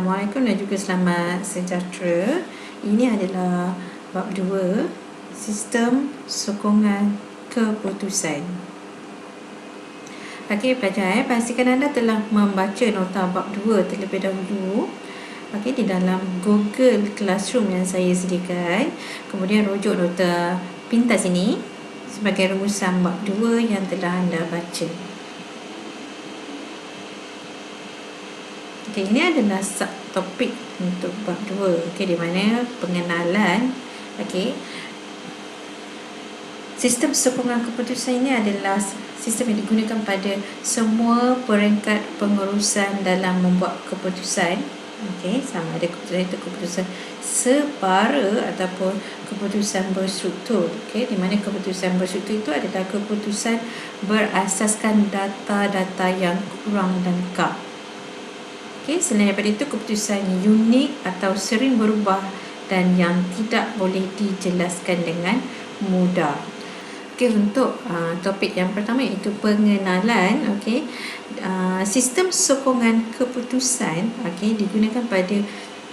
Assalamualaikum dan juga selamat sejahtera. Ini adalah bab 2, sistem sokongan keputusan. Okey pelajar, pastikan anda telah membaca nota bab 2 terlebih dahulu. Okey, di dalam Google Classroom yang saya sediakan. Kemudian rujuk nota pintas ini sebagai rumusan bab 2 yang telah anda baca. Okey, ini adalah subtopik untuk bab 2. Okey, di mana pengenalan sistem sokongan keputusan ini adalah sistem yang digunakan pada semua peringkat pengurusan dalam membuat keputusan. Okey, sama ada keputusan itu keputusan separa ataupun keputusan berstruktur. Okey, di mana keputusan berstruktur itu adalah keputusan berasaskan data-data yang kurang lengkap. Okay, selain daripada itu, keputusan unik atau sering berubah dan yang tidak boleh dijelaskan dengan mudah. Okay, untuk topik yang pertama iaitu pengenalan. Okay, sistem sokongan keputusan digunakan pada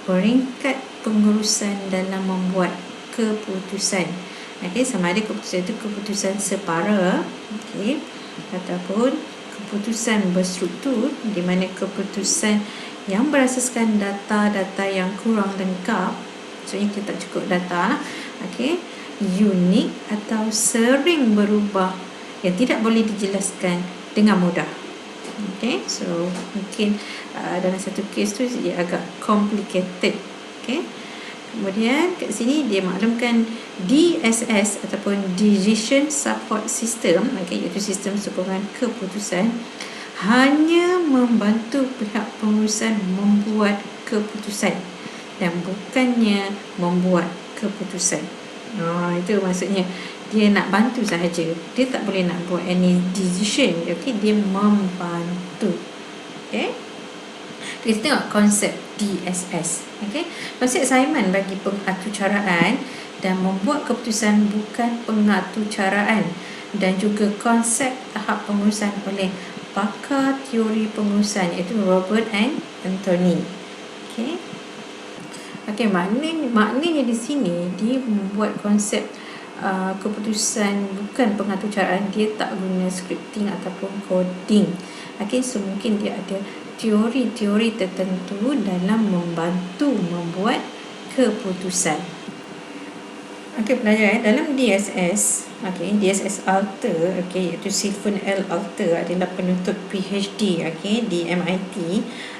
peringkat pengurusan dalam membuat keputusan. Okay, sama ada keputusan itu keputusan separa ataupun keputusan berstruktur, di mana keputusan yang berasaskan data-data yang kurang lengkap, maksudnya kita tak cukup data, unik atau sering berubah yang tidak boleh dijelaskan dengan mudah. So mungkin dalam satu kes tu dia agak complicated. Kemudian kat sini dia maklumkan DSS ataupun Decision Support System, iaitu sistem sokongan keputusan, hanya membantu pihak pengurusan membuat keputusan dan bukannya membuat keputusan. Itu maksudnya dia nak bantu sahaja, dia tak boleh nak buat any decision. Dia membantu. Kita tengok konsep DSS. Konsep assignment bagi pengaturcaraan dan membuat keputusan bukan pengaturcaraan, dan juga konsep tahap pengurusan oleh pakar teori pengurusan iaitu Robert and Anthony. Maknanya di sini dia membuat konsep keputusan bukan pengaturcaraan. Dia tak guna scripting ataupun coding. So mungkin dia ada teori-teori tertentu dalam membantu membuat keputusan. Pelajar, dalam DSS, DSS Alter, iaitu Stephen L. Alter adalah penuntut PhD di MIT.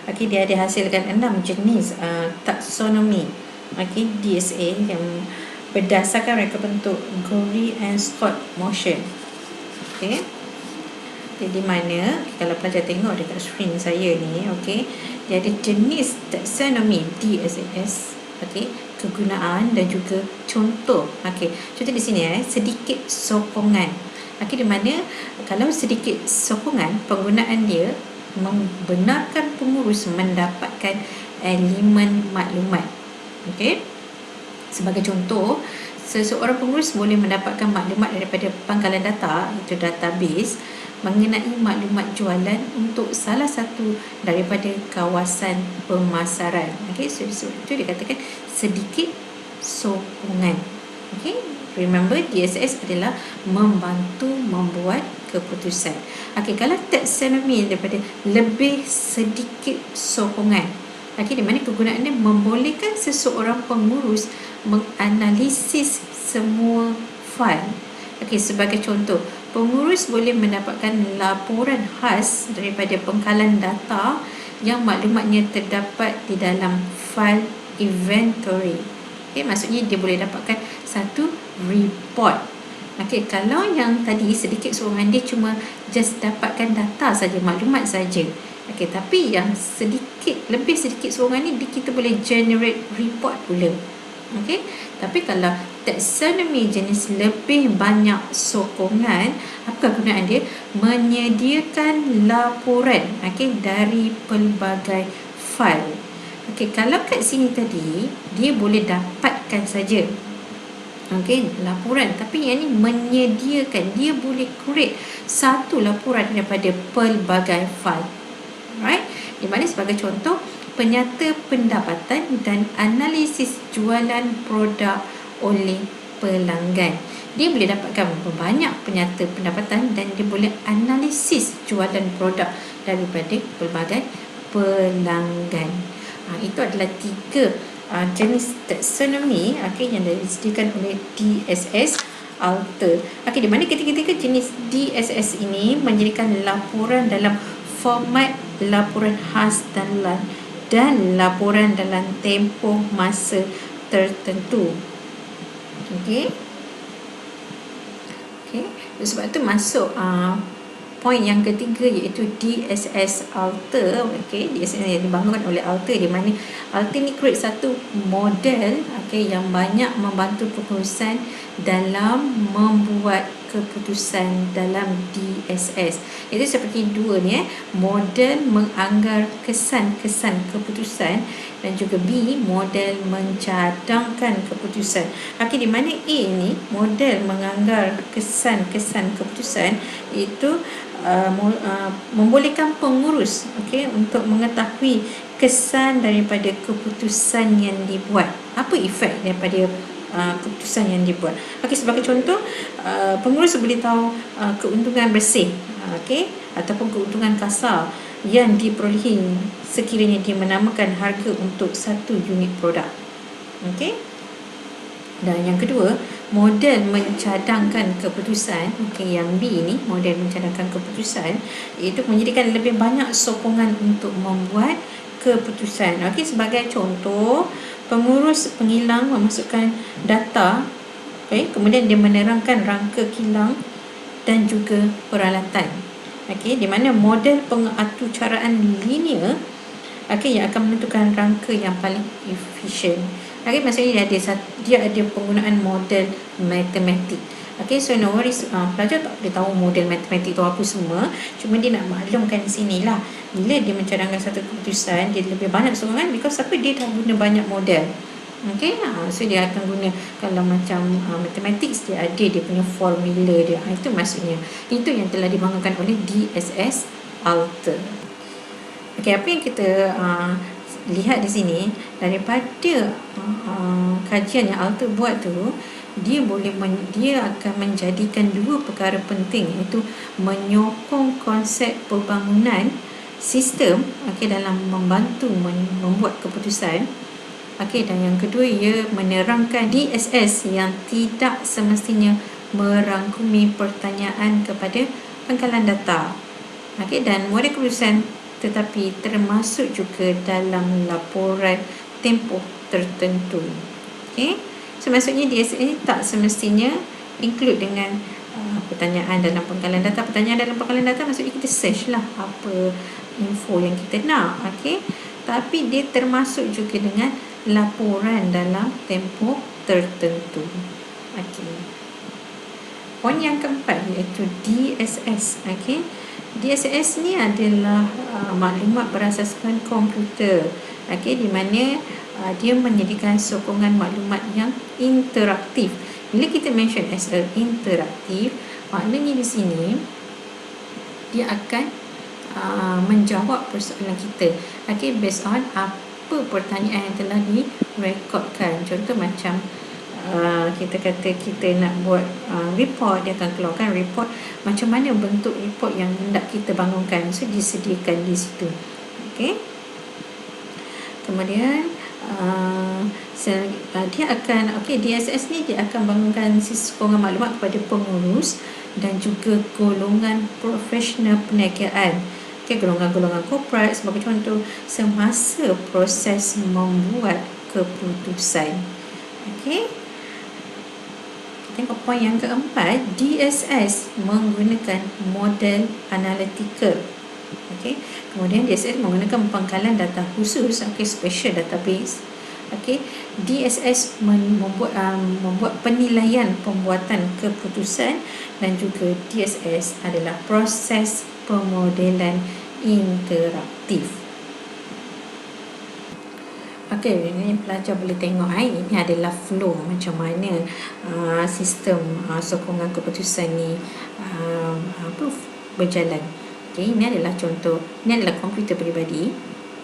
Dia ada hasilkan 6 jenis taksonomi DSA yang berdasarkan reka bentuk Gorey and Scott motion. Jadi mana kalau pelajar tengok dekat screen saya ni, dia ada jenis taksonomi DSS, kegunaan dan juga contoh. Contoh di sini sedikit sokongan. Di mana kalau sedikit sokongan, penggunaan dia membenarkan pengurus mendapatkan elemen maklumat. Sebagai contoh, seseorang pengurus boleh mendapatkan maklumat daripada pangkalan data, iaitu database, mengenai maklumat jualan untuk salah satu daripada kawasan pemasaran. So itu dikatakan sedikit sokongan. Remember, DSS adalah membantu membuat keputusan. Kalau taksonomi daripada lebih sedikit sokongan, di mana kegunaannya membolehkan seseorang pengurus menganalisis semua fail. Sebagai contoh, pengurus boleh mendapatkan laporan khas daripada pengkalan data yang maklumatnya terdapat di dalam fail inventory. Maksudnya dia boleh dapatkan satu report. Kalau yang tadi sedikit sokongan, dia cuma just dapatkan data saja, maklumat saja. Tapi yang lebih sedikit sokongan ni kita boleh generate report pula. Tapi kalau taksonomi jenis lebih banyak sokongan, apa gunaan dia? Menyediakan laporan dari pelbagai fail. Kalau kat sini tadi dia boleh dapatkan saja laporan, tapi yang ni menyediakan, dia boleh create satu laporan daripada pelbagai fail. Di mana sebagai contoh, penyata pendapatan dan analisis jualan produk oleh pelanggan. Dia boleh dapatkan banyak penyata pendapatan dan dia boleh analisis jualan produk daripada pelbagai pelanggan. Itu adalah 3 jenis taksonomi yang disediakan oleh DSS Alter. Di mana ketiga-tiga jenis DSS ini menjadikan laporan dalam format laporan khas dan laporan dalam tempoh masa tertentu. Sebab tu masuk poin yang ketiga, iaitu DSS Alter. DSS yang dibangunkan oleh Alter, di mana Alter ni create satu model yang banyak membantu pengurusan dalam membuat keputusan dalam DSS. Itu seperti 2 ni, model menganggar kesan-kesan keputusan, dan juga B, model mencadangkan keputusan. Di mana A ni, model menganggar kesan-kesan keputusan, itu membolehkan pengurus untuk mengetahui kesan daripada keputusan yang dibuat. Apa efek daripada keputusan yang dibuat? Sebagai contoh, pengurus boleh tahu keuntungan bersih ataupun keuntungan kasar yang diperolehi sekiranya dia menamakan harga untuk satu unit produk. Dan yang kedua, model mencadangkan keputusan. Yang B ni, model mencadangkan keputusan, iaitu menjadikan lebih banyak sokongan untuk membuat keputusan. Sebagai contoh, pengurus pengilang memasukkan data, kemudian dia menerangkan rangka kilang dan juga peralatan. Di mana model pengaturcaraan linear yang akan menentukan rangka yang paling efisien. Maksudnya dia ada penggunaan model matematik. So no worries, pelajar tak boleh tahu model matematik tu apa semua, cuma dia nak maklumkan di sini lah, bila dia mencadangkan satu keputusan, dia lebih banyak sokongan because dia dah guna banyak model. So dia akan guna, kalau macam matematik, dia ada dia punya formula dia. Itu maksudnya, itu yang telah dibangunkan oleh DSS Alter. Apa yang kita lihat di sini, daripada kajian yang Alter buat tu, dia akan menjadikan 2 perkara penting, iaitu menyokong konsep pembangunan sistem dalam membantu membuat keputusan. Dan yang kedua, ia menerangkan DSS yang tidak semestinya merangkumi pertanyaan kepada pangkalan data dan model keputusan, tetapi termasuk juga dalam laporan tempoh tertentu. So maksudnya DSS ini tak semestinya include dengan pertanyaan dalam pangkalan data. Pertanyaan dalam pangkalan data maksudnya kita search lah apa info yang kita nak. Tapi dia termasuk juga dengan laporan dalam tempoh tertentu. Poin yang keempat, iaitu DSS. DSS ni adalah maklumat berasaskan komputer. Di mana dia menyediakan sokongan maklumat yang interaktif. Bila kita mention as a interaktif, maknanya di sini dia akan menjawab persoalan kita based on apa pertanyaan yang telah direkodkan. Contoh macam kita kata kita nak buat report, dia akan keluarkan report, macam mana bentuk report yang hendak kita bangunkan. So disediakan di situ. Kemudian dia akan DSS ni dia akan bangunkan sokongan maklumat kepada pengurus dan juga golongan profesional perniagaan. Golongan-golongan korporat sebagai contoh semasa proses membuat keputusan. Tengok poin yang keempat, DSS menggunakan model analytical. Kemudian DSS menggunakan pangkalan data khusus, special database. DSS membuat penilaian pembuatan keputusan, dan juga DSS adalah proses pemodelan interaktif. Ini pelajar boleh tengok ini adalah flow macam mana sistem sokongan keputusan ni berjalan. Ini adalah contoh, ini adalah komputer peribadi.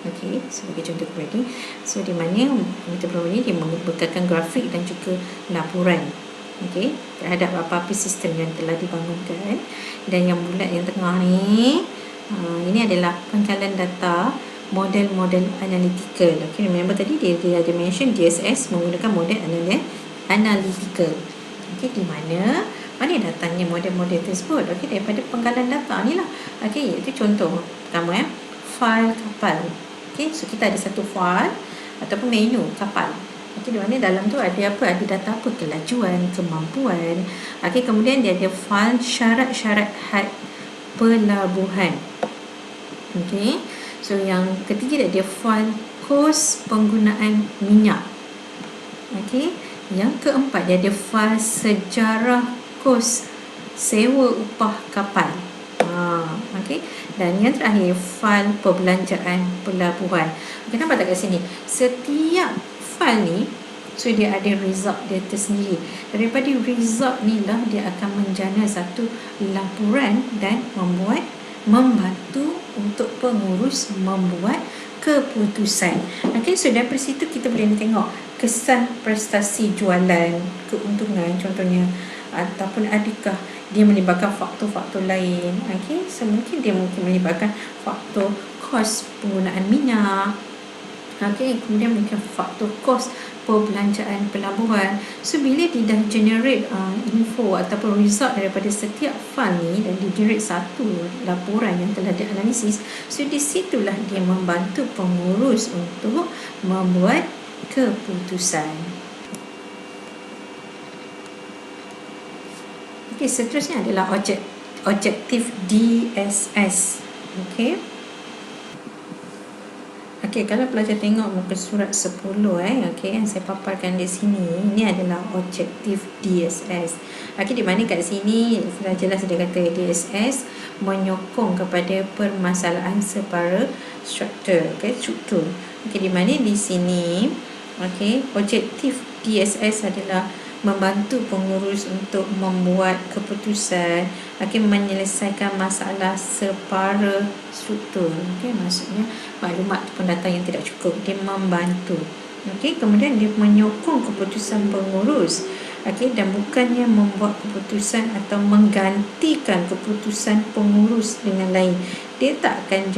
Okey, sebagai contoh kepada so di mana meter per minit dia membekalkan grafik dan juga laporan okey terhadap apa-apa sistem yang telah dibangunkan. Dan yang bulat yang tengah ni ini adalah pangkalan data model-model analytical. Okey, remember tadi dia ada mention DSS menggunakan model analytical. Okey, di mana datangnya model-model tersebut? Okey, daripada pangkalan data ni lah. Okey, itu contoh pertama file kapal. Okey, so kita ada satu file ataupun menu kapal. Okey, di mana dalam tu ada apa? Ada data apa? Kelajuan, kemampuan. Okey, kemudian dia ada file syarat-syarat had pelabuhan. Okey, so yang ketiga dia ada file kos penggunaan minyak. Okey, yang keempat dia ada file sejarah kos sewa upah kapal. Okey, dan yang terakhir file perbelanjaan pelabuhan. Okey, nampak tak kat sini? Setiap file ni so dia ada result dia tersendiri. Daripada result ni lah dia akan menjana satu laporan dan membantu untuk pengurus membuat keputusan. Okey, so daripada situ kita boleh tengok kesan prestasi jualan, keuntungan contohnya, ataupun adakah dia melibatkan faktor-faktor lain. Okey, so mungkin dia melibatkan faktor kos penggunaan minyak. Okey, kemudian mungkin faktor kos perbelanjaan pelabuhan. So bila dia dah generate info ataupun result daripada setiap file ni dan dia generate satu laporan yang telah dianalisis, so di situlah dia membantu pengurus untuk membuat keputusan. Okey, seterusnya adalah objektif DSS. Okey. Okey, kalau pelajar tengok muka surat 10 okey yang saya paparkan di sini, ini adalah objektif DSS. Okey, di mana kat sini sudah jelas dia kata DSS menyokong kepada permasalahan separa struktur. Okey, di mana di sini okey, objektif DSS adalah membantu pengurus untuk membuat keputusan, menyelesaikan masalah separa struktur. Okey, maksudnya maklumat ataupun data yang tidak cukup, dia membantu. Okey, kemudian dia menyokong keputusan pengurus. Okey, dan bukannya membuat keputusan atau menggantikan keputusan pengurus dengan lain. Dia tak akan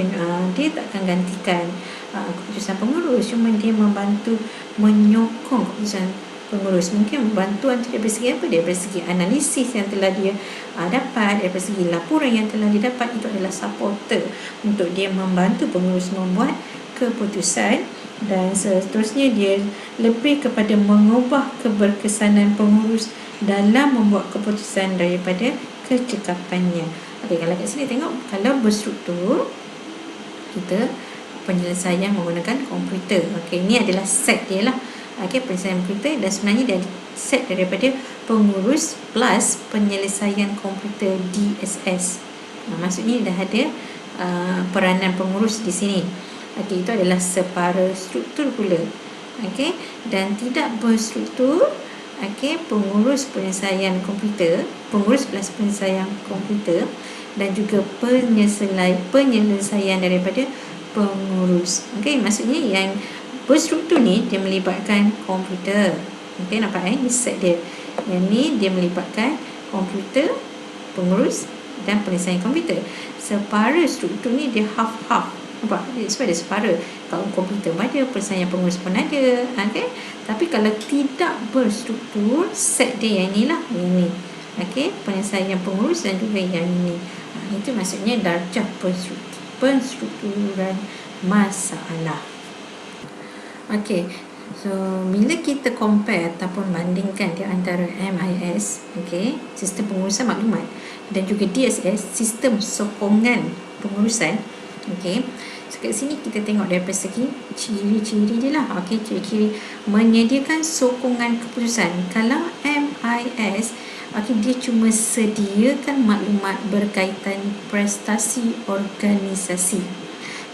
gantikan keputusan pengurus, cuma dia membantu menyokong keputusan pengurus. Mungkin bantuan tu dari segi apa? Dari segi analisis yang telah dia dapat, dari segi laporan yang telah didapat, itu adalah supporter untuk dia membantu pengurus membuat keputusan. Dan seterusnya dia lebih kepada mengubah keberkesanan pengurus dalam membuat keputusan daripada kecekapannya. Okey, kalau kat sini tengok, kalau berstruktur kita penyelesaian menggunakan komputer. Okey, ini adalah set dia lah. Okey, penyelesaian komputer, dan sebenarnya dia set daripada pengurus plus penyelesaian komputer DSS. Maksudnya dah ada peranan pengurus di sini. Okey, itu adalah separa struktur pula. Okey, dan tidak berstruktur, okey, pengurus penyelesaian komputer, pengurus plus penyelesaian komputer, dan juga penyelesaian daripada pengurus. Okey, maksudnya yang berstruktur ni dia melibatkan komputer. Okey, nampak ni set dia. Yang ni dia melibatkan komputer, pengurus dan penyelesaian komputer. Separa struktur ni dia half-half. Nampak? Sebab dia separa. Kalau komputer pun ada, penyelesaian pengurus pun ada. Okey. Tapi kalau tidak berstruktur, set dia yang ni lah. Yang ni. Okey, penyelesaian pengurus dan juga yang ini. Itu maksudnya darjah penstrukturan masalah. Okey, so bila kita compare ataupun bandingkan di antara MIS, okey, sistem pengurusan maklumat, dan juga DSS, sistem sokongan pengurusan, okey. So kat sini kita tengok dari segi ciri-ciri dia lah. Okey, ciri-ciri menyediakan sokongan keputusan. Kalau MIS, okey, dia cuma sediakan maklumat berkaitan prestasi organisasi.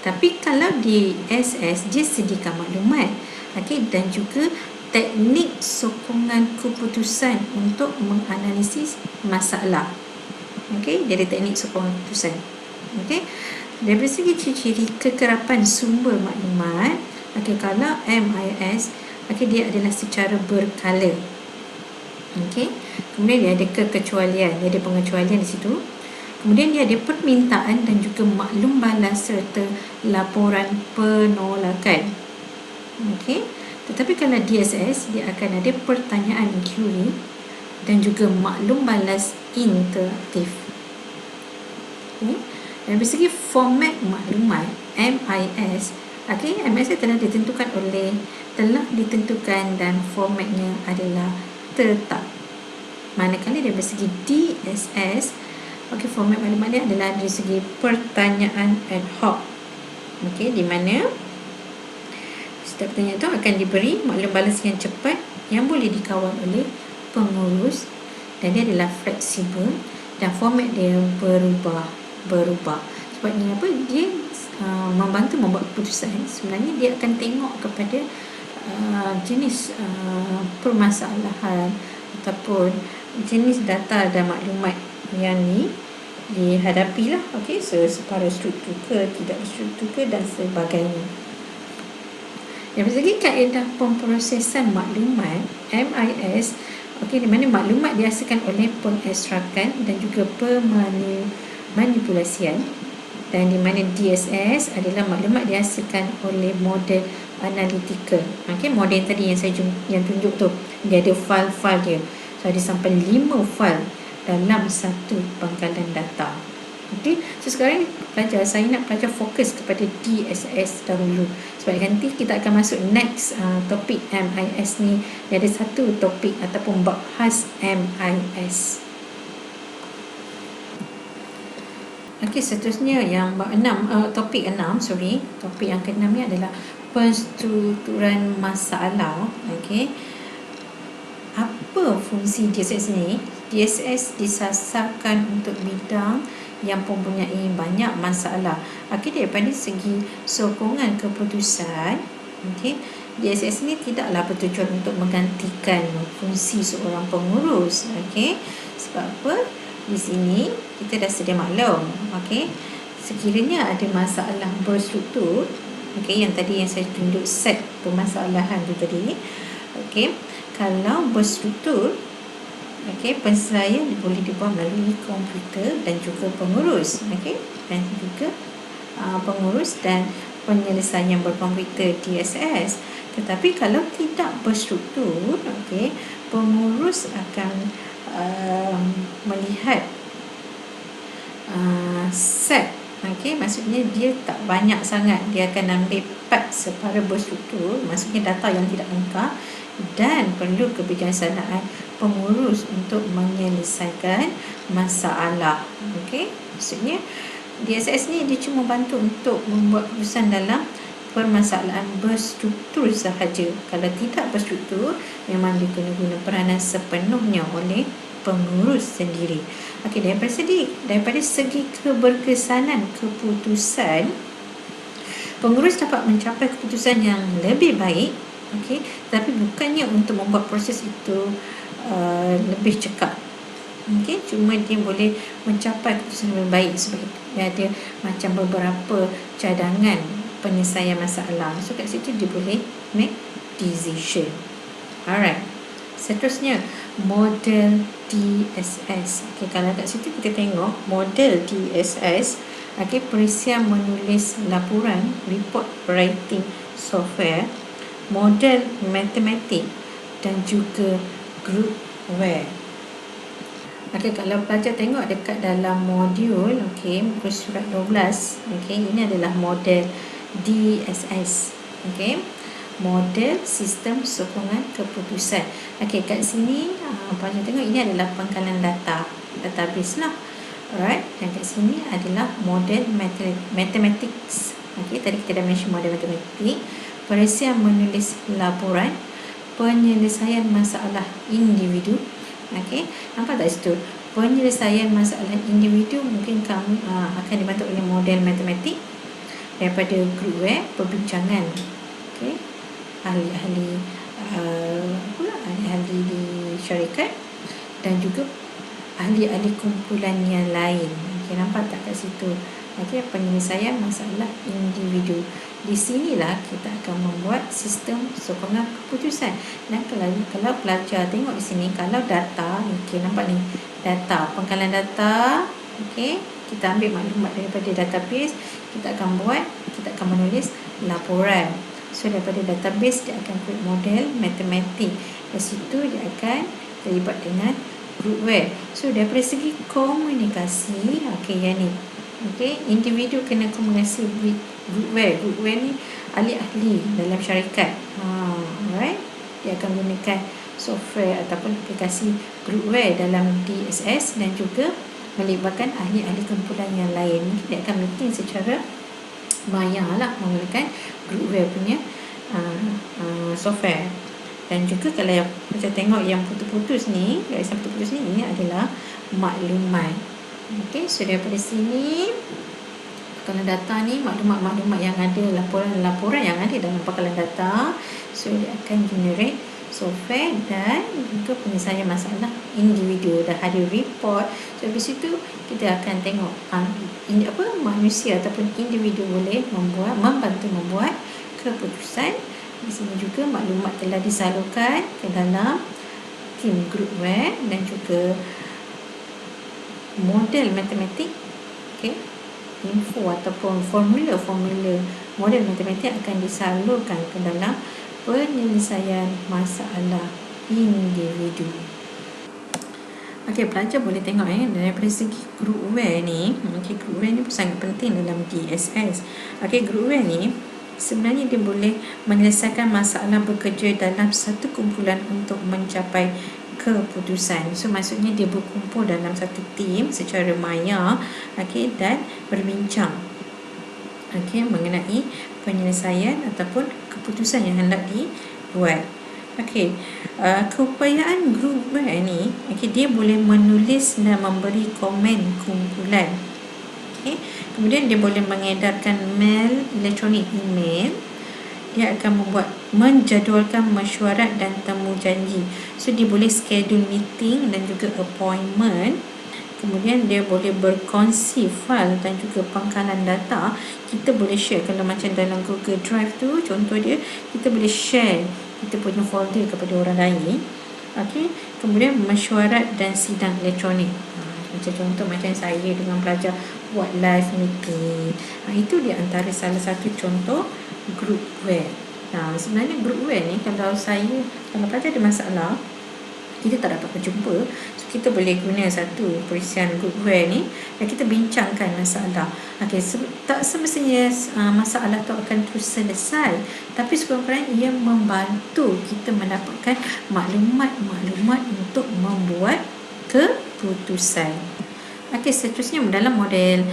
Tapi kalau di SS, dia sediakan maklumat, okey, dan juga teknik sokongan keputusan untuk menganalisis masalah. Okey, dia ada teknik sokongan keputusan. Okey, Dari segi ciri-ciri kekerapan sumber maklumat, okey, kalau MIS, okey, dia adalah secara berkala. Okey. Kemudian dia ada kekecualian, dia ada pengecualian di situ. Kemudian dia ada permintaan dan juga maklum balas serta laporan penolakan. Okey. Tetapi kalau DSS, dia akan ada pertanyaan inquiry dan juga maklum balas interaktif. Okay. Dan dari segi format maklumat MIS, okay, MIS telah ditentukan dan formatnya adalah tetap. Manakala dari segi DSS, okay, format maklumatnya adalah dari segi pertanyaan ad hoc. Okay, di mana setiap pertanyaan itu akan diberi maklum balas yang cepat yang boleh dikawal oleh pengurus, dan dia adalah fleksibel dan format dia berubah. Sebabnya apa? Dia membantu membuat keputusan. Sebenarnya dia akan tengok kepada jenis permasalahan ataupun jenis data dan maklumat yang dihadapi lah. Okey, secara struktur ke, tidak struktur ke, dan sebagainya. Dari segi kaedah pemprosesan maklumat MIS, okey, di mana maklumat dihasilkan oleh pengekstrakan dan juga pemanipulasian, dan di mana DSS adalah maklumat dihasilkan oleh model analytical. Okey, model tadi yang saya tunjuk tu, dia ada file-file dia. So ada sampai 5 file dalam satu pangkalan data. Okey, so sekarang saya nak pelajar fokus kepada DSS dahulu, sebab nanti kita akan masuk next topik MIS ni. Dia ada satu topik ataupun bab khas MIS. Okey, seterusnya yang bab 6, topik yang ke-6 ni adalah penstrukturan masalah. Okey, apa fungsi DSS ni? DSS disasarkan untuk bidang yang mempunyai banyak masalah. Okey, daripada segi sokongan keputusan, okey, DSS ni tidaklah bertujuan untuk menggantikan fungsi seorang pengurus. Okey, sebab apa? Di sini kita dah sedia maklum. Okey, sekiranya ada masalah berstruktur, okey, yang tadi yang saya tunjuk set permasalahan tu tadi, okey, kalau berstruktur, okey, penyelesaian boleh dibuat melalui komputer dan juga pengurus. Okey, dan juga pengurus dan penyelesaian berkomputer DSS. Tetapi kalau tidak berstruktur, okey, pengurus akan melihat set. Okey, maksudnya dia tak banyak sangat, dia akan ambil part separa berstruktur, maksudnya data yang tidak lengkap, dan perlu kebijaksanaan pengurus untuk menyelesaikan masalah. Okey, maksudnya DSS ni dia cuma bantu untuk membuat keputusan dalam permasalahan berstruktur sahaja. Kalau tidak berstruktur, memang dia kena guna peranan sepenuhnya oleh pengurus sendiri. Okey, daripada segi keberkesanan keputusan, pengurus dapat mencapai keputusan yang lebih baik. Okey, tapi bukannya untuk membuat proses itu lebih cekap. Okey, cuma dia boleh mencapai keputusan yang lebih baik sebab dia ada macam beberapa cadangan penyelesaian masalah. So kat situ dia boleh make decision. Alright. Seterusnya, model DSS. Okey, kalau kat situ kita tengok model DSS, okey, perisian menulis laporan, report writing software, model matematik dan juga groupware. Okey, kalau pelajar tengok dekat dalam modul, okey, muka surat 12, okey, ini adalah model DSS. Okey, model sistem sokongan keputusan. Okey, kat sini pelajar tengok ini adalah pangkalan database lah. Alright, dan kat sini adalah model mathematics. Okey, tadi kita dah mention model matematik, perisian menulis laporan, penyelesaian masalah individu. Okey, nampak tak situ? Penyelesaian masalah individu mungkin kamu akan dibantu oleh model matematik. Daripada groupware, perbincangan, okey, ahli-ahli ahli-ahli di syarikat dan juga ahli-ahli kumpulan yang lain. Okey, nampak tak kat situ? Okey, penyelesaian masalah individu. Di sinilah kita akan membuat sistem sokongan keputusan. Dan kalau pelajar tengok di sini, kalau data, okey, nampak ni, data, pengkalan data, okey, kita ambil maklumat daripada database, kita akan menulis laporan. So daripada database dia akan buat model matematik. Dari situ dia akan terlibat dengan groupware. So daripada segi komunikasi, okey, yang ni, okey, individu kena komunikasi with groupware. Groupware ni ahli-ahli dalam syarikat. Alright, dia akan gunakan software ataupun aplikasi groupware dalam DSS dan juga melibatkan ahli-ahli kumpulan yang lain. Dia akan meeting secara maya lah menggunakan groupware punya software. Dan juga kalau yang kita tengok yang putus-putus ni, garisan putus-putus ni, ini adalah maklumat. Okey, so daripada sini pengkalan data ni, maklumat-maklumat yang ada, laporan-laporan yang ada dalam pengkalan data, so dia akan generate software dan juga penyelesaian masalah individu. Dah ada report, so dari situ kita akan tengok manusia ataupun individu boleh membantu membuat keputusan. Di sini juga maklumat telah disalurkan ke dalam tim groupware dan juga model matematik, okey, info ataupun formula model matematik akan disalurkan ke dalam penyelesaian masalah individu. Okey, pelajar boleh tengok daripada segi groupware ni. Okey, groupware ni pun sangat penting dalam DSS. Okey, groupware ni sebenarnya dia boleh menyelesaikan masalah bekerja dalam satu kumpulan untuk mencapai keputusan. So maksudnya dia berkumpul dalam satu tim secara maya, okey, dan berbincang, okey, mengenai penyelesaian ataupun keputusan yang hendak dibuat. Okey, keupayaan groupware ni, okey, dia boleh menulis dan memberi komen kumpulan. Okey, kemudian dia boleh mengedarkan mail elektronik, email. Dia akan menjadualkan mesyuarat dan temu janji. So dia boleh schedule meeting dan juga appointment. Kemudian dia boleh berkongsi file dan juga pangkalan data. Kita boleh share, kalau macam dalam Google Drive tu, contoh dia, kita boleh share kita punya folder kepada orang lain. Okey, kemudian mesyuarat dan sidang elektronik. Macam contoh macam saya dengan pelajar buat live meeting. Itu di antara salah satu contoh groupware. Sebenarnya groupware ni, kalau pelajar ada masalah, kita tak dapat berjumpa, so kita boleh guna satu perisian groupware ni dan kita bincangkan masalah. Okey, tak semestinya masalah tu akan terus selesai, tapi sekurang-kurangnya ia membantu kita mendapatkan maklumat untuk membuat keputusan. Okey, seterusnya dalam model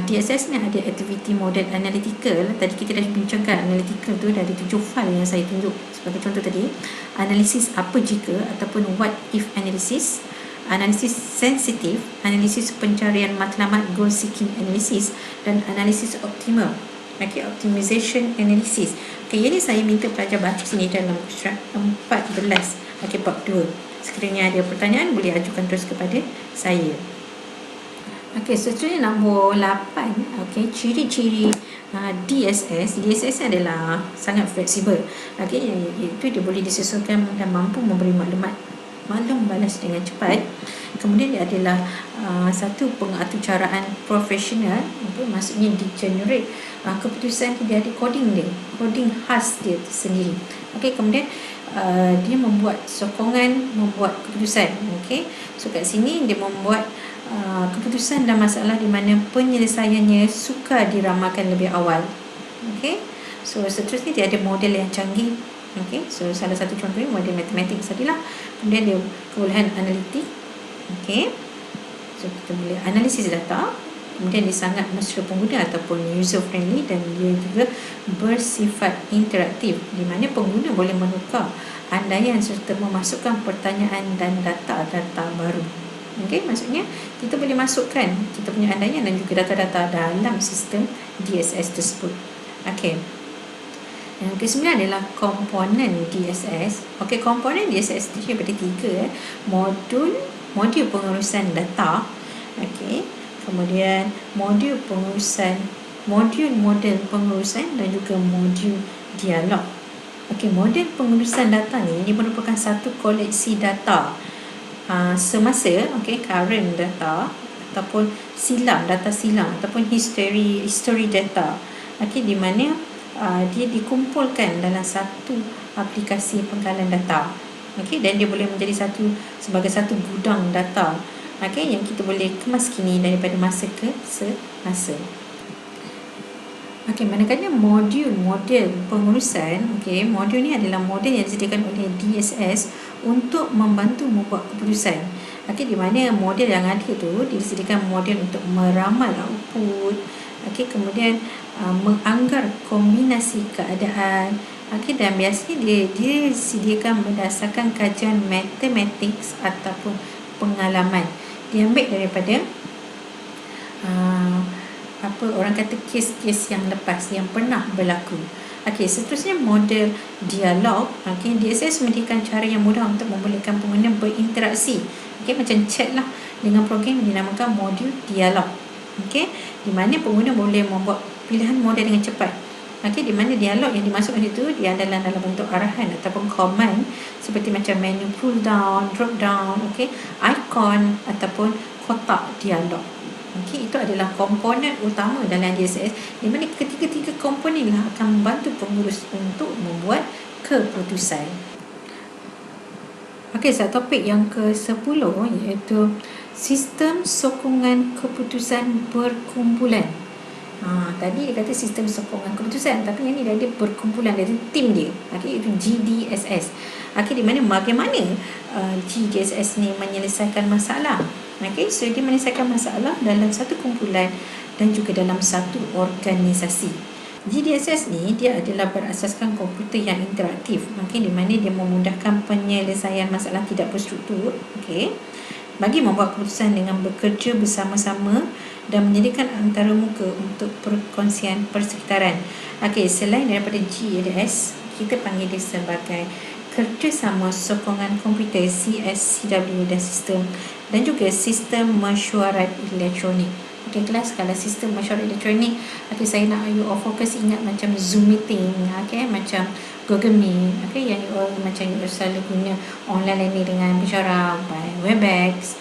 DSS ni ada activity model analytical. Tadi kita dah bincangkan analytical tu, dah ada 7 file yang saya tunjuk sebagai contoh tadi. Analisis apa jika ataupun what if analysis, analisis sensitif, analisis pencarian matlamat goal seeking analysis, dan analisis optimal. Okey, optimization analysis. Okey, ini saya minta pelajar baca sini dalam surat 14. Okey, bab 2. Sekiranya ada pertanyaan boleh ajukan terus kepada saya. Okey, seterusnya nombor 8. Okey, ciri-ciri DSS. DSS adalah sangat fleksibel. Okey, iaitu dia boleh disesuaikan dan mampu memberi maklumat balas dengan cepat. Kemudian dia adalah satu pengaturcaraan profesional. Okey, maksudnya di generate keputusan, dia ada coding khas dia sendiri. Okey, kemudian dia membuat sokongan membuat keputusan. Okey, so kat sini dia membuat keputusan dan masalah di mana penyelesaiannya suka diramalkan lebih awal. Okey, so seterusnya dia ada model yang canggih. Okey, so salah satu contohnya model matematik tadilah. Kemudian dia kebolehan analitik. Okey, so kita boleh analisis data. Kemudian dia sangat mesra pengguna ataupun user friendly, dan dia juga bersifat interaktif di mana pengguna boleh menukar andaian serta memasukkan pertanyaan dan data-data baru. Okey, maksudnya kita boleh masukkan kita punya andaian dan juga data-data dalam sistem DSS tersebut. Okey. Yang ke-9 adalah komponen DSS. Okey, komponen DSS terdiri daripada 3 modul pengurusan data. Okey, kemudian modul model pengurusan dan juga modul dialog. Okey, model pengurusan data ni dia merupakan satu koleksi data semasa, current data ataupun data silam ataupun history data. Di mana dia dikumpulkan dalam satu aplikasi pengkalan data. Dan dia boleh menjadi sebagai satu gudang data yang kita boleh kemas kini daripada masa ke semasa. Manakala model pengurusan, modul ni adalah model yang disediakan oleh DSS untuk membantu membuat keputusan. Di mana model yang ada tu disediakan model untuk meramal output, kemudian menganggar kombinasi keadaan, dan biasanya dia disediakan berdasarkan kajian matematik ataupun pengalaman. Diambil daripada orang kata kes-kes yang lepas yang pernah berlaku. Seterusnya model dialog. DSS menyediakan cara yang mudah untuk membolehkan pengguna berinteraksi. Macam chat lah dengan program yang dinamakan modul dialog. Di mana pengguna boleh membuat pilihan model dengan cepat. Di mana dialog yang dimasukkan itu dia adalah dalam bentuk arahan ataupun command seperti macam menu pull down, drop down, icon ataupun kotak dialog. Itu adalah komponen utama dalam DSS, di mana ketiga-tiga komponen lah akan membantu pengurus untuk membuat keputusan. Topik yang ke-10 iaitu sistem sokongan keputusan berkumpulan. Tadi dia kata sistem sokongan keputusan, tapi yang ni dia ada berkumpulan, dia ada tim dia. Itu GDSS. Di mana bagaimana GDSS ni menyelesaikan masalah. So dia menyelesaikan masalah dalam satu kumpulan dan juga dalam satu organisasi. GDSS ni dia adalah berasaskan komputer yang interaktif. Di mana dia memudahkan penyelesaian masalah tidak berstruktur. Bagi membuat keputusan dengan bekerja bersama-sama dan menyediakan antarmuka untuk perkongsian persekitaran. Selain daripada GDS, kita panggil dia sebagai kerjasama sokongan komputer CSCW dan juga sistem mesyuarat elektronik. Kelas kalau sistem mesyuarat elektronik, saya nak you all fokus ingat macam Zoom meeting, macam Google Meet, yang you all macam you all selalu guna online ni dengan bicara by Webex.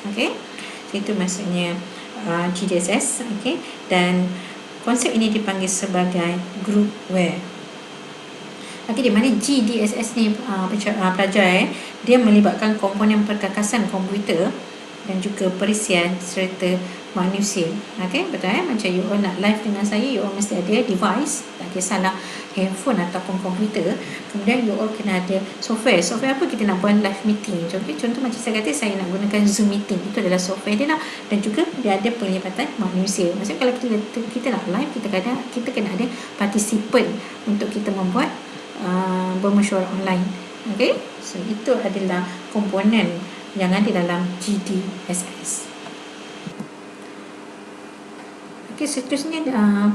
Itu maksudnya GDSS. Dan konsep ini dipanggil sebagai groupware. Di mana GDSS ni pelajar dia melibatkan komponen perkakasan komputer dan juga perisian serta manusia. Betul macam you all nak live dengan saya, you all mesti ada device, tak kisahlah handphone ataupun komputer. Kemudian you all kena ada software apa kita nak buat live meeting. Contoh macam saya kata saya nak gunakan Zoom meeting, itu adalah software dia lah. Dan juga dia ada pelibatan manusia. Maksudnya kalau kita nak live, kita kena ada partisipan untuk kita membuat bermesyuarat online. So itu adalah komponen yang ada dalam GDSS. Seterusnya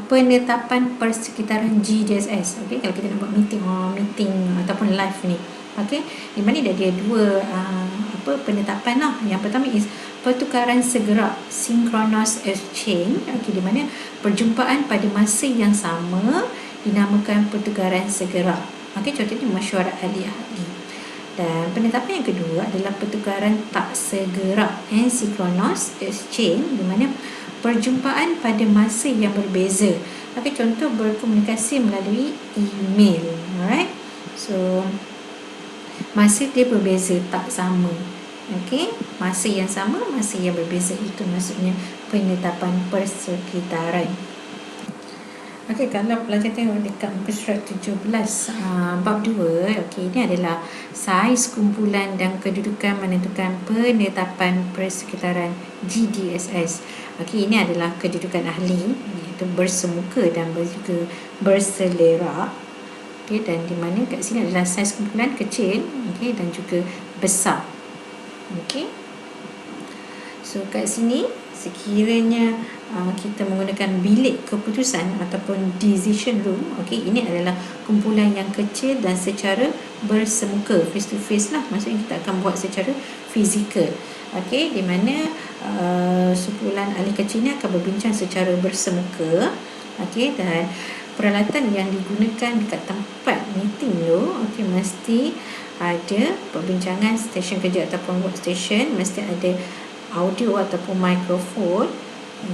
penetapan persekitaran GDSS. Kalau kita nak buat meeting ataupun live ni, di mana dia ada dua penetapan lah. Yang pertama is pertukaran segera, synchronous exchange, di mana perjumpaan pada masa yang sama dinamakan pertukaran segera. Contohnya mesyuarat ahli-ahli. Dan penetapan yang kedua adalah pertukaran tak segera, asynchronous exchange, di mana perjumpaan pada masa yang berbeza. Contoh berkomunikasi melalui email. Alright. So masa dia berbeza, tak sama. Masa yang sama, masa yang berbeza. Itu maksudnya penetapan persekitaran. Kalau pelajar tengok dekat muka surat 17 bab 2, ini adalah saiz kumpulan dan kedudukan menentukan penetapan persekitaran GDSS. Ini adalah kedudukan ahli, iaitu bersemuka dan juga berselera. Dan di mana kat sini adalah saiz kumpulan kecil, dan juga besar. So kat sini sekiranya kita menggunakan bilik keputusan ataupun decision room, ini adalah kumpulan yang kecil dan secara bersemuka, face to face lah, maksudnya kita akan buat secara fizikal. Di mana 10 kumpulan ahli kecil ni akan berbincang secara bersemuka. Okey, dan peralatan yang digunakan dekat tempat meeting tu, okey, mesti ada perbincangan stesen kerja ataupun workstation, mesti ada audio ataupun mikrofon,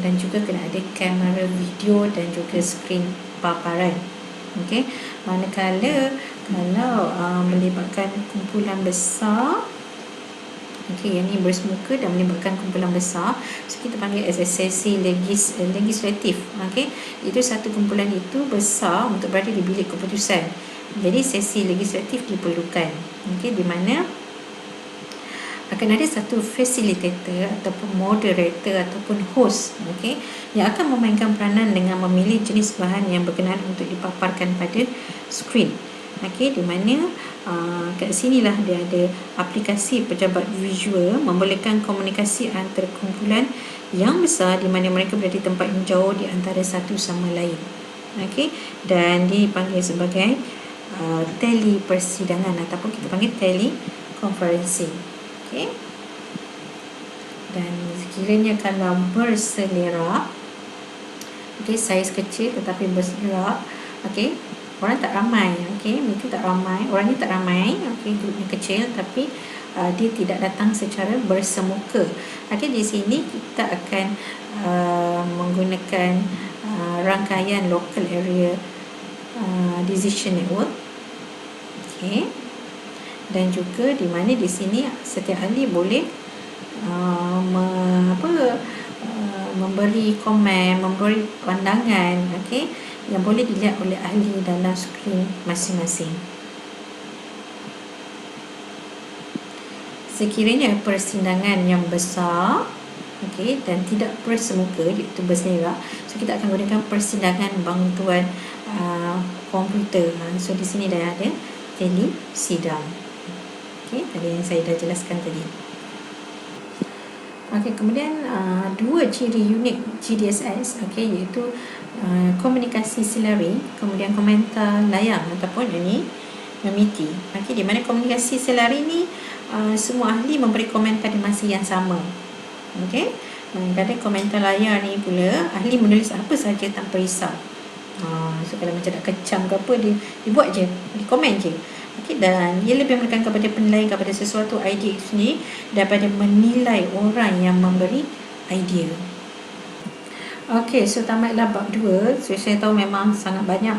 dan juga kena ada kamera video dan juga skrin paparan. Okey, manakala kalau melibatkan kumpulan besar, okey, yang ni bersemuka dan melibatkan kumpulan besar, so kita panggil as a sesi legislatif. Okey, itu satu kumpulan itu besar untuk berada di bilik keputusan. Jadi sesi legislatif diperlukan. Okey, di mana akan ada satu facilitator ataupun moderator ataupun host, okey, yang akan memainkan peranan dengan memilih jenis bahan yang berkenaan untuk dipaparkan pada skrin. Okey, di mana kat sinilah dia ada aplikasi pejabat visual membolehkan komunikasi antara kumpulan yang besar di mana mereka berada di tempat yang jauh di antara satu sama lain. Okey, dan dipanggil sebagai tele persidangan ataupun kita panggil teleconferencing. Okey. Dan sekiranya kalau berselera, okey, saiz kecil tetapi berselera, okey, orang tak ramai, okey, mungkin tak ramai, orangnya tak ramai, okey, grupnya kecil tapi dia tidak datang secara bersemuka. Okey, di sini kita akan menggunakan rangkaian local area decision network. Okey. Dan juga di mana di sini setiap ahli boleh memberi komen, memberi pandangan, okey, yang boleh dilihat oleh ahli dalam skrin masing-masing. Sekiranya persidangan yang besar, okey, dan tidak bersemuka, iaitu berselera, so kita akan gunakan persidangan bantuan komputer. So di sini dah ada tele sidang. Okey, tadi yang saya dah jelaskan tadi. Okey, kemudian dua ciri unik GDSS, okey, iaitu komunikasi selari, kemudian komentar layang ataupun anonymity. Okey, di mana komunikasi selari ni semua ahli memberi komen pada masa yang sama. Okey, kadang komentar layar ni pula ahli menulis apa saja tanpa risau. So kalau macam nak kecam ke apa, dia buat je, dia komen je. Okay, dan ia lebih menekan kepada penilaian kepada sesuatu idea itu sendiri daripada menilai orang yang memberi idea. Okey, so tamatlah bab 2. So saya tahu memang sangat banyak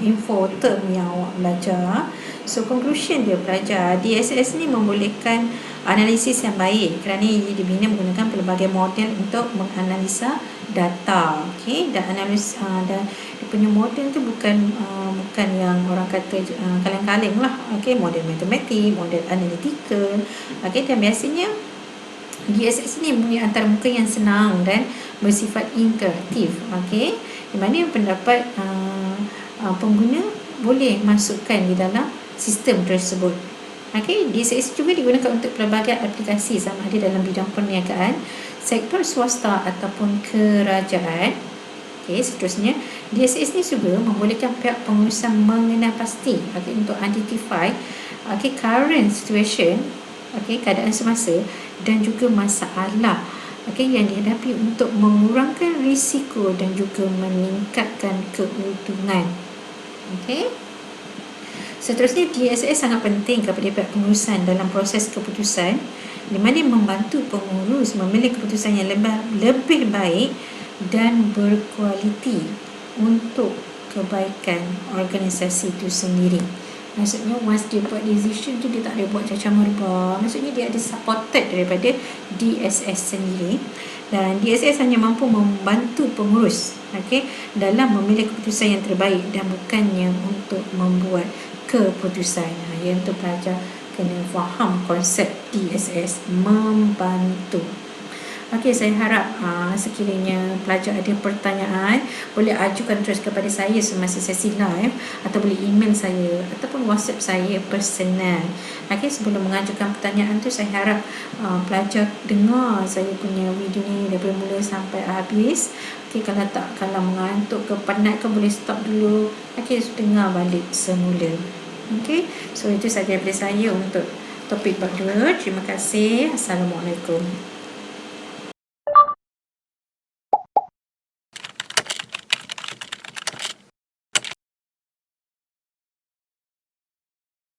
info term yang awak belajar. So conclusion dia pelajar, DSS ni membolehkan analisis yang baik kerana ia dibina menggunakan pelbagai model untuk menganalisa data. Okey, dan analis dan dia punya model tu bukan yang orang kata kaleng-kaleng lah. Okey, model matematik, model analytical. Okey, dan biasanya DSS ni mempunyai antarmuka yang senang dan bersifat interaktif. Okey, di mana pendapat pengguna boleh masukkan di dalam sistem tersebut. Okey, DSS juga digunakan untuk pelbagai aplikasi sama ada dalam bidang perniagaan, sektor swasta ataupun kerajaan. Okey, seterusnya DSS ni juga membolehkan pihak pengurusan mengenal pasti, okey, untuk identify current situation, okey, keadaan semasa dan juga masalah, okey, yang dihadapi untuk mengurangkan risiko dan juga meningkatkan keuntungan. Okey. Seterusnya, DSS sangat penting kepada pihak pengurusan dalam proses keputusan, di mana membantu pengurus memilih keputusan yang lebih baik dan berkualiti untuk kebaikan organisasi itu sendiri. Maksudnya once dia buat decision tu, dia tak ada buat cacah merbah. Maksudnya dia ada supported daripada DSS sendiri, dan DSS hanya mampu membantu pengurus, okey, dalam memilih keputusan yang terbaik dan bukannya untuk membuat keputusan. Yang tu pelajar kena faham konsep DSS, membantu. Okey, saya harap sekiranya pelajar ada pertanyaan, boleh ajukan terus kepada saya semasa sesi live, atau boleh email saya ataupun WhatsApp saya personal. Okey, sebelum mengajukan pertanyaan tu, saya harap pelajar dengar saya punya video ni daripada mula sampai habis. Okey, kalau mengantuk ke penat ke, boleh stop dulu. Okey, dengar balik semula. Okey, so itu sahaja daripada saya untuk topik bab 2. Terima kasih. Assalamualaikum.